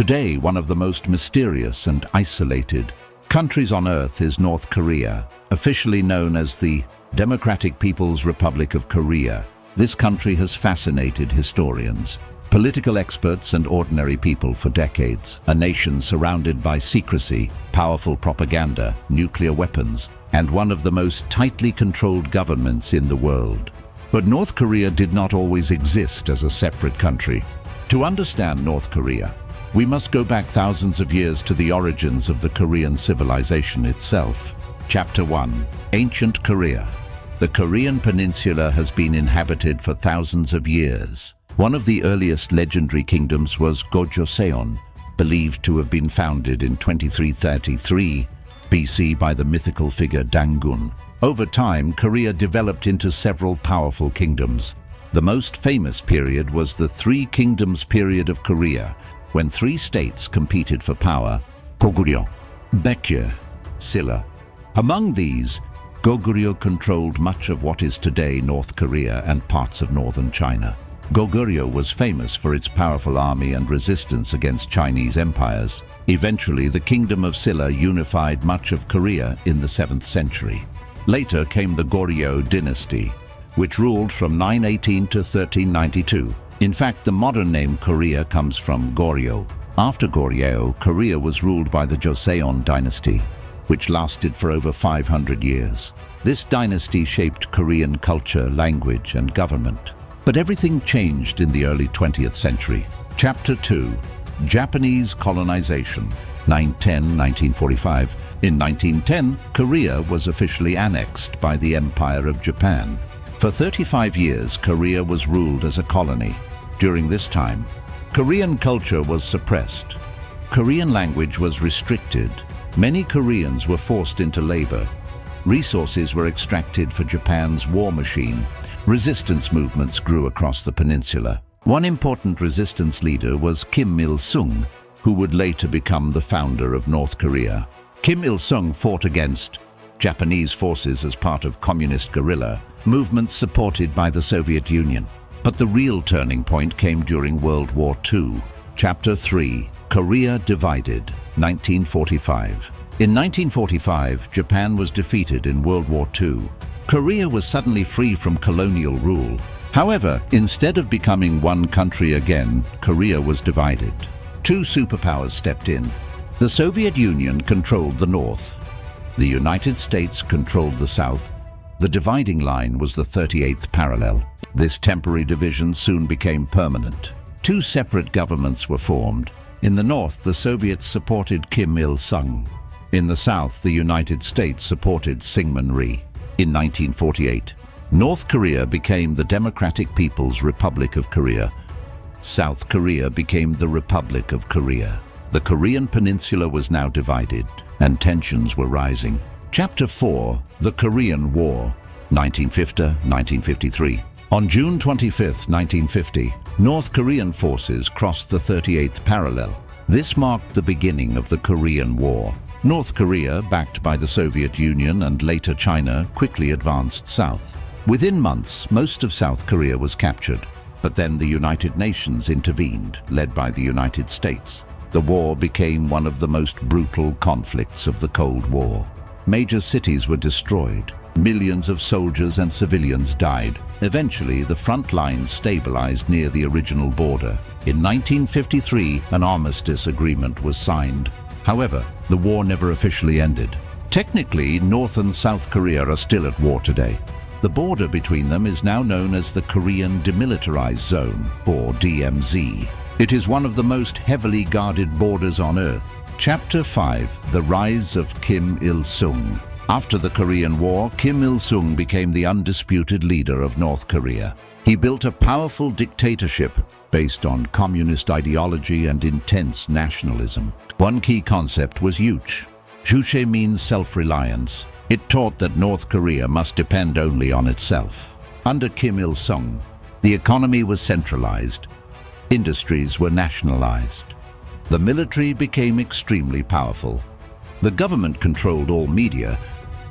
Today, one of the most mysterious and isolated countries on Earth is North Korea, officially known as the Democratic People's Republic of Korea. This country has fascinated historians, political experts and ordinary people for decades. A nation surrounded by secrecy, powerful propaganda, nuclear weapons, and one of the most tightly controlled governments in the world. But North Korea did not always exist as a separate country. To understand North Korea, we must go back thousands of years to the origins of the Korean civilization itself. Chapter 1. Ancient Korea. The Korean Peninsula has been inhabited for thousands of years. One of the earliest legendary kingdoms was Gojoseon, believed to have been founded in 2333 BC by the mythical figure Dangun. Over time, Korea developed into several powerful kingdoms. The most famous period was the Three Kingdoms period of Korea, when three states competed for power: Goguryeo, Baekje, Silla. Among these, Goguryeo controlled much of what is today North Korea and parts of northern China. Goguryeo was famous for its powerful army and resistance against Chinese empires. Eventually, the kingdom of Silla unified much of Korea in the 7th century. Later came the Goryeo dynasty, which ruled from 918 to 1392. In fact, the modern name Korea comes from Goryeo. After Goryeo, Korea was ruled by the Joseon dynasty, which lasted for over 500 years. This dynasty shaped Korean culture, language, and government. But everything changed in the early 20th century. Chapter 2. Japanese colonization. 1910-1945. In 1910, Korea was officially annexed by the Empire of Japan. For 35 years, Korea was ruled as a colony. During this time, Korean culture was suppressed. Korean language was restricted. Many Koreans were forced into labor. Resources were extracted for Japan's war machine. Resistance movements grew across the peninsula. One important resistance leader was Kim Il-sung, who would later become the founder of North Korea. Kim Il-sung fought against Japanese forces as part of communist guerrilla movements supported by the Soviet Union. But the real turning point came during World War II. Chapter 3. Korea divided. 1945. In 1945, Japan was defeated in World War II. Korea was suddenly free from colonial rule. However, instead of becoming one country again, Korea was divided. Two superpowers stepped in. The Soviet Union controlled the north. The United States controlled the south. The dividing line was the 38th parallel. This temporary division soon became permanent. Two separate governments were formed. In the north, the Soviets supported Kim Il-sung. In the south, the United States supported Syngman Rhee. In 1948, North Korea became the Democratic People's Republic of Korea. South Korea became the Republic of Korea. The Korean Peninsula was now divided, and tensions were rising. Chapter 4. The Korean War. 1950-1953. On June 25, 1950, North Korean forces crossed the 38th parallel. This marked the beginning of the Korean War. North Korea, backed by the Soviet Union and later China, quickly advanced south. Within months, most of South Korea was captured. But then the United Nations intervened, led by the United States. The war became one of the most brutal conflicts of the Cold War. Major cities were destroyed. Millions of soldiers and civilians died. Eventually, the front lines stabilized near the original border. In 1953, an armistice agreement was signed. However, the war never officially ended. Technically, North and South Korea are still at war today. The border between them is now known as the Korean Demilitarized Zone, or DMZ. It is one of the most heavily guarded borders on Earth. Chapter 5. The Rise of Kim Il-sung. After the Korean War, Kim Il-sung became the undisputed leader of North Korea. He built a powerful dictatorship based on communist ideology and intense nationalism. One key concept was yuche. Juche means self-reliance. It taught that North Korea must depend only on itself. Under Kim Il-sung, the economy was centralized. Industries were nationalized. The military became extremely powerful. The government controlled all media.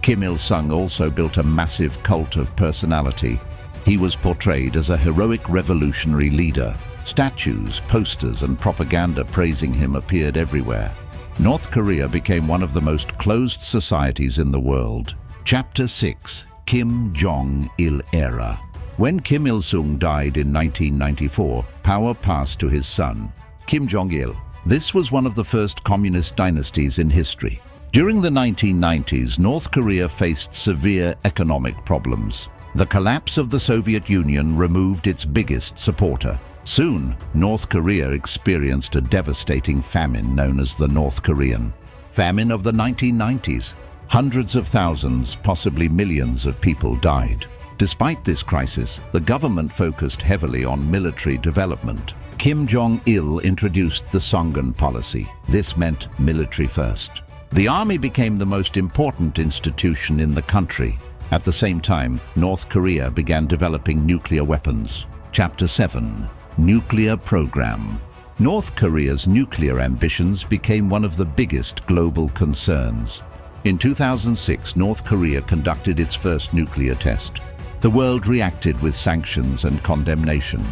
Kim Il-sung also built a massive cult of personality. He was portrayed as a heroic revolutionary leader. Statues, posters, and propaganda praising him appeared everywhere. North Korea became one of the most closed societies in the world. Chapter 6. Kim Jong-il Era. When Kim Il-sung died in 1994, power passed to his son, Kim Jong-il. This was one of the first communist dynasties in history. During the 1990s, North Korea faced severe economic problems. The collapse of the Soviet Union removed its biggest supporter. Soon, North Korea experienced a devastating famine known as the North Korean Famine of the 1990s. Hundreds of thousands, possibly millions of people died. Despite this crisis, the government focused heavily on military development. Kim Jong-il introduced the Songun policy. This meant military first. The army became the most important institution in the country. At the same time, North Korea began developing nuclear weapons. Chapter 7. Nuclear Program. North Korea's nuclear ambitions became one of the biggest global concerns. In 2006, North Korea conducted its first nuclear test. The world reacted with sanctions and condemnation.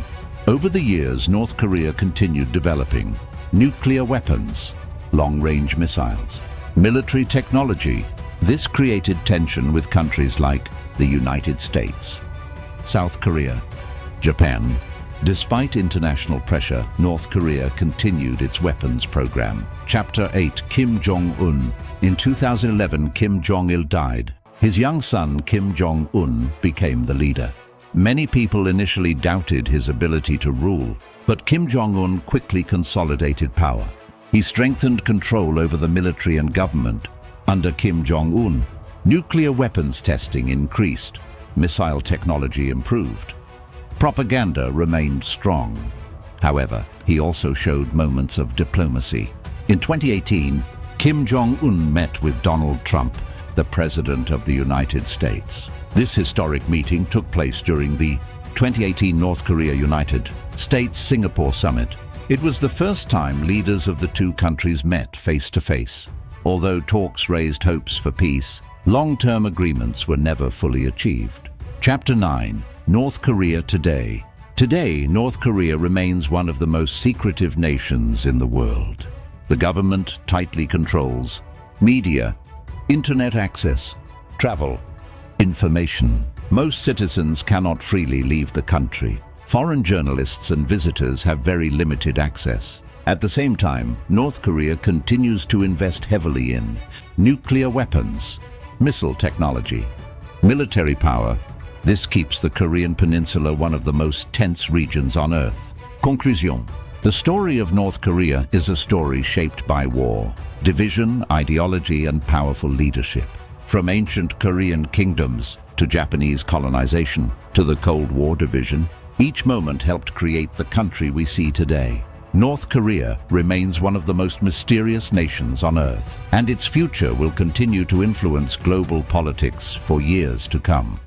Over the years, North Korea continued developing nuclear weapons, long-range missiles, military technology. This created tension with countries like the United States, South Korea, Japan. Despite international pressure, North Korea continued its weapons program. Chapter 8. Kim Jong-un. In 2011, Kim Jong-il died. His young son, Kim Jong-un, became the leader. Many people initially doubted his ability to rule, but Kim Jong-un quickly consolidated power. He strengthened control over the military and government. Under Kim Jong-un, nuclear weapons testing increased, missile technology improved. Propaganda remained strong. However, he also showed moments of diplomacy. In 2018, Kim Jong-un met with Donald Trump, the President of the United States. This historic meeting took place during the 2018 North Korea United States Singapore Summit. It was the first time leaders of the two countries met face-to-face. Although talks raised hopes for peace, long-term agreements were never fully achieved. Chapter 9. North Korea Today. Today, North Korea remains one of the most secretive nations in the world. The government tightly controls media, internet access, travel, information. Most citizens cannot freely leave the country. Foreign journalists and visitors have very limited access. At the same time, North Korea continues to invest heavily in nuclear weapons, missile technology, military power. This keeps the Korean Peninsula one of the most tense regions on Earth. Conclusion. The story of North Korea is a story shaped by war, division, ideology, and powerful leadership. From ancient Korean kingdoms to Japanese colonization to the Cold War division, each moment helped create the country we see today. North Korea remains one of the most mysterious nations on Earth, and its future will continue to influence global politics for years to come.